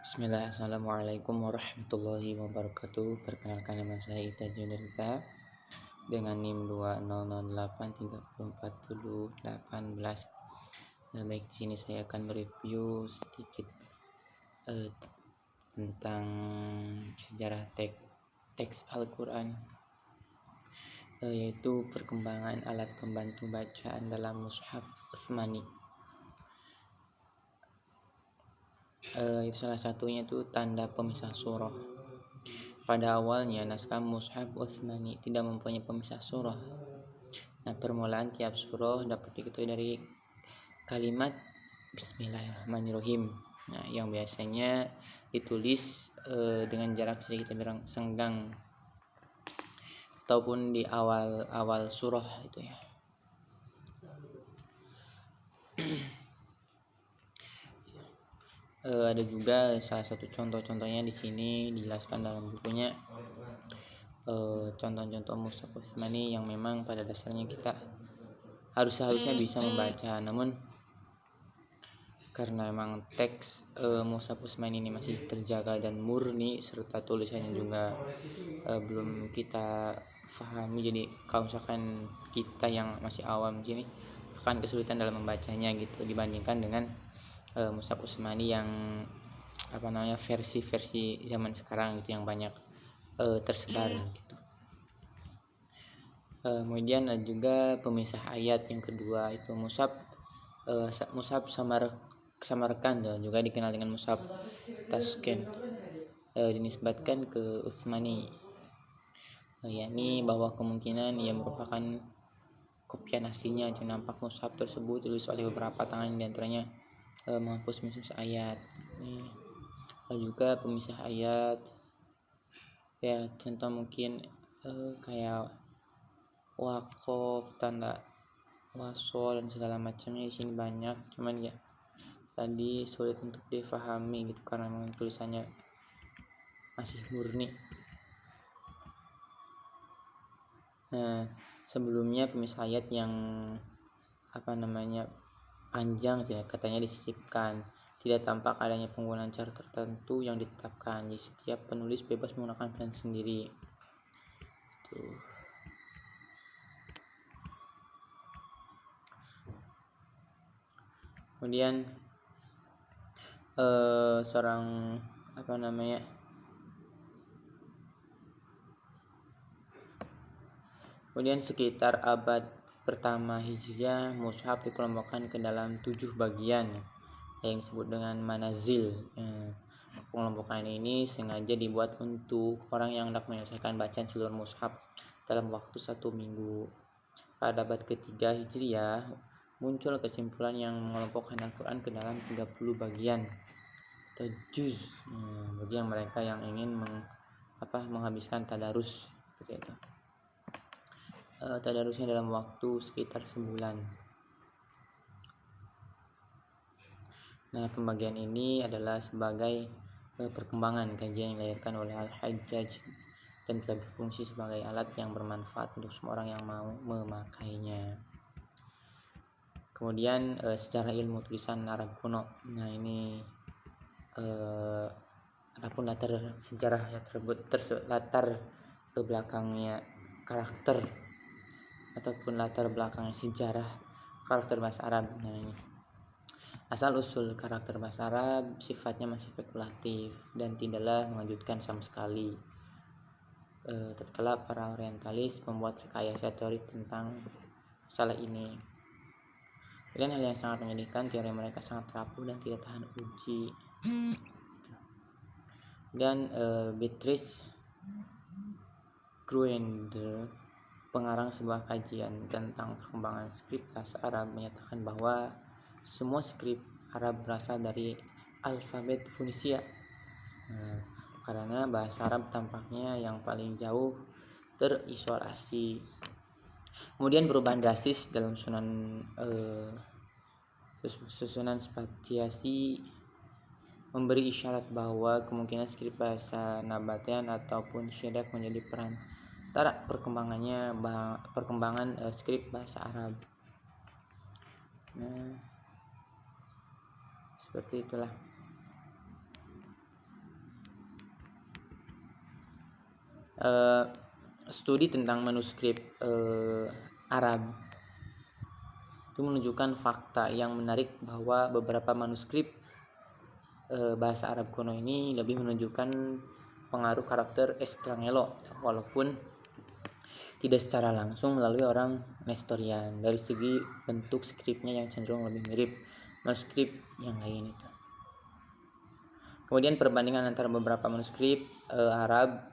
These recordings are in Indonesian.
Bismillah, Assalamualaikum warahmatullahi wabarakatuh. Perkenalkan, nama saya Ita Junirta dengan NIM 2008304018. Baik, di sini saya akan mereview sedikit tentang sejarah teks Al-Quran, yaitu perkembangan alat pembantu bacaan dalam Mushaf Utsmani. Salah satunya itu tanda pemisah surah. Pada awalnya naskah Mushaf Utsmani tidak mempunyai pemisah surah. Nah, permulaan tiap surah dapat diketahui dari kalimat Bismillahirrahmanirrahim. Nah, yang biasanya ditulis dengan jarak sedikit senggang ataupun di awal surah itu ya. Ada juga salah satu contoh-contohnya di sini dijelaskan dalam bukunya, contoh-contoh Mushaf Utsmani yang memang pada dasarnya kita harusnya bisa membaca, namun karena memang teks Mushaf Utsmani ini masih terjaga dan murni serta tulisannya juga belum kita pahami, jadi kalau misalkan kita yang masih awam di sini akan kesulitan dalam membacanya gitu dibandingkan dengan Mushaf Utsmani yang versi-versi zaman sekarang gitu yang banyak tersebar gitu. Kemudian ada juga pemisah ayat yang kedua, itu Mushaf Samarkand juga dikenal dengan Mushaf Tashkent, dinisbatkan ke Utsmani, yakni bahwa kemungkinan ia merupakan kopian aslinya. Nampak mushaf tersebut ditulis oleh beberapa tangan, diantaranya menghapus pemisah ayat. Lalu juga pemisah ayat ya, contoh mungkin kayak wakof, tanda wasol dan segala macamnya di sini banyak, cuman ya tadi sulit untuk difahami gitu karena memang tulisannya masih murni. Nah, sebelumnya pemisah ayat yang panjang katanya disisipkan, tidak tampak adanya penggunaan cara tertentu yang ditetapkan. Jadi setiap penulis bebas menggunakan pilihan sendiri. Tuh. Kemudian Kemudian sekitar abad pertama Hijriah, mushaf dikelompokkan ke dalam 7 bagian yang disebut dengan manazil. Pengelompokan ini sengaja dibuat untuk orang yang hendak menyelesaikan bacaan seluruh mushaf dalam waktu 1 minggu. Pada abad ketiga Hijriah muncul kesimpulan yang mengelompokkan Al-Quran ke dalam 30 bagian atau juz, bagi yang mereka yang ingin menghabiskan tadarus seperti itu. Tadarusnya dalam waktu sekitar sebulan. Nah, pembagian ini adalah sebagai perkembangan kajian yang dilahirkan oleh Al-Hajjaj dan telah berfungsi sebagai alat yang bermanfaat untuk semua orang yang mau memakainya. Kemudian secara ilmu tulisan Arab kuno. Nah, ini adapun latar sejarahnya latar belakangnya karakter ataupun latar belakang sejarah karakter bahasa Arab. Nah, ini asal usul karakter bahasa Arab sifatnya masih spekulatif dan tidaklah mengejutkan sama sekali. Tatkala para orientalis membuat rekayasa teori tentang masalah ini. Dan hal yang sangat menyedihkan, teori mereka sangat rapuh dan tidak tahan uji. Dan Beatrice Gruender, pengarang sebuah kajian tentang perkembangan skrip bahasa Arab, menyatakan bahwa semua skrip Arab berasal dari alfabet Funisia, karena bahasa Arab tampaknya yang paling jauh terisolasi. Kemudian perubahan drastis dalam susunan spasiasi memberi isyarat bahwa kemungkinan skrip bahasa Nabataean ataupun Syadak menjadi perantara perkembangan skrip bahasa Arab. Nah, seperti itulah. studi tentang manuskrip Arab itu menunjukkan fakta yang menarik bahwa beberapa manuskrip bahasa Arab kuno ini lebih menunjukkan pengaruh karakter Estrangelo walaupun tidak secara langsung melalui orang Nestorian. Dari segi bentuk skripnya yang cenderung lebih mirip manuskrip yang lain itu. Kemudian perbandingan antara beberapa manuskrip Arab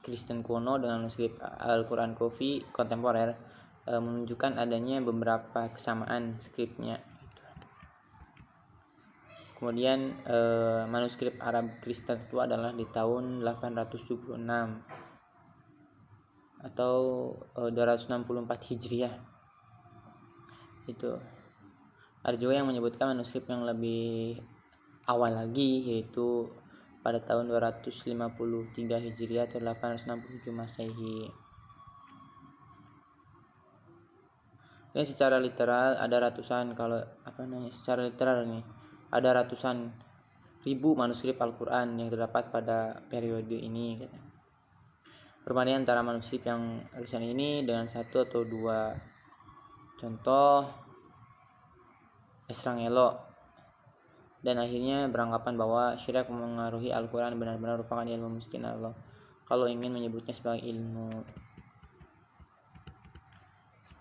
Kristen kuno dengan manuskrip Al-Quran Kofi kontemporer menunjukkan adanya beberapa kesamaan skripnya. Kemudian manuskrip Arab Kristen itu adalah di tahun 876 atau 264 Hijriah. Itu ada juga yang menyebutkan manuskrip yang lebih awal lagi, yaitu pada tahun 253 Hijriah atau 867 Masehi. Dan secara literal ada ratusan secara literal nih ada ratusan ribu manuskrip Al-Quran yang terdapat pada periode ini. Perbandingan antara manuskrip yang tulisan ini dengan satu atau dua contoh Estrangelo dan akhirnya beranggapan bahwa syirak mengaruhi Al-Quran benar-benar merupakan ilmu miskin Allah kalau ingin menyebutnya sebagai ilmu.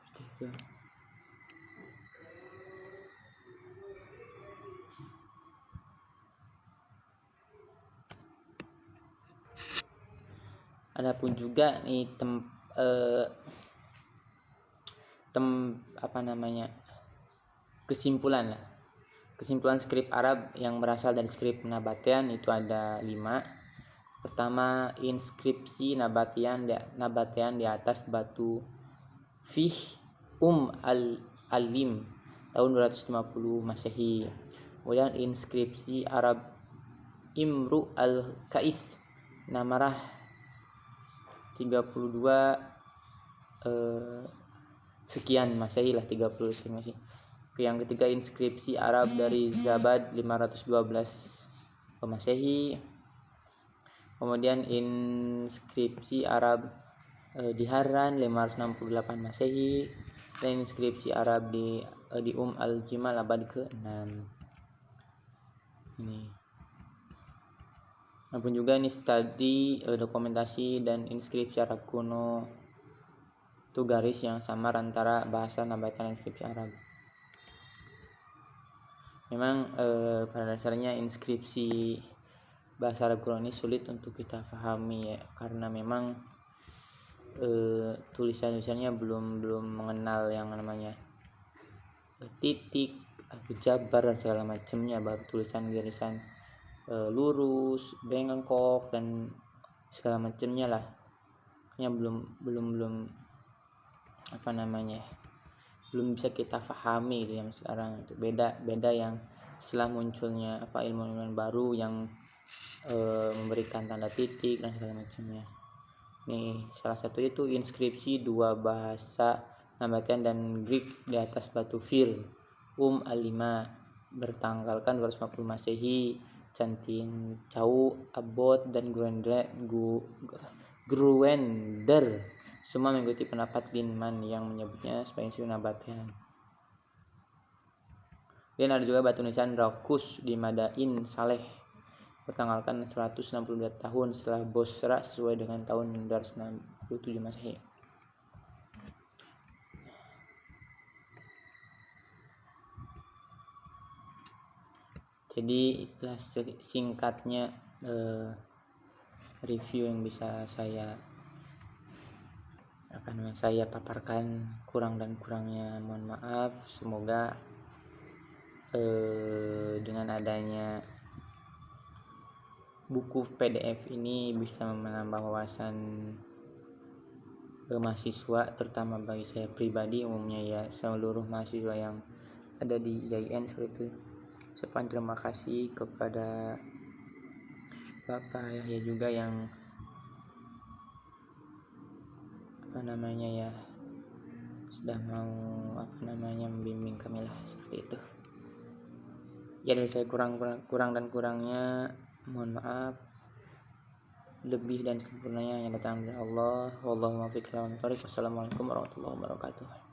Seperti itu. Adapun juga nih kesimpulan skrip Arab yang berasal dari skrip Nabataean itu ada 5. Pertama, inskripsi Nabataean di atas batu Fih al-Alim tahun 250 Masehi. Kemudian inskripsi Arab Imru al-Kais Namarah 32 sekian Masehi lah, 30 sekian Masehi. Yang ketiga, inskripsi Arab dari Zabad 512 Masehi. Kemudian inskripsi Arab di Harran 568 Masehi dan inskripsi Arab di al-Jimal abad ke-6. Ini. Namun juga ini studi dokumentasi dan inskripsi Arab kuno itu garis yang samar antara bahasa Nabataean dan inskripsi Arab. Memang pada dasarnya inskripsi bahasa Arab kuno ini sulit untuk kita pahami ya, karena memang tulisan-tulisannya belum mengenal yang namanya titik, jabar dan segala macamnya, baru tulisan garisan lurus, bengkok dan segala macamnya lah. Belum belum bisa kita pahami itu yang sekarang. Itu beda yang setelah munculnya ilmu-ilmu baru yang memberikan tanda titik dan segala macamnya. Nih salah satu itu inskripsi dua bahasa Nabataean dan Greek di atas batu Fir al-Lima bertanggalkan 250 Masehi. Cantin Chau Abbot dan Gruender semua mengikuti pendapat Linman yang menyebutnya sebagai inskripsi Nabataean. Dan ada juga batu nisan Rakus di Madain Saleh bertanggalkan 162 tahun setelah Bosra sesuai dengan tahun 267 Masehi. Jadi itulah singkatnya review yang bisa saya paparkan. Kurang dan kurangnya mohon maaf. Semoga dengan adanya buku PDF ini bisa menambah wawasan mahasiswa, terutama bagi saya pribadi, umumnya ya seluruh mahasiswa yang ada di IAIN seperti itu. Saya terima kasih kepada Bapak Yahya juga yang sudah mau membimbing kami lah, seperti itu. Ya, dari saya kurang dan kurangnya mohon maaf. lebih dan sempurnanya yang datang dari Allah. Wallahu muwaffiq ila aqwamit thoriq. Wassalamualaikum warahmatullahi wabarakatuh.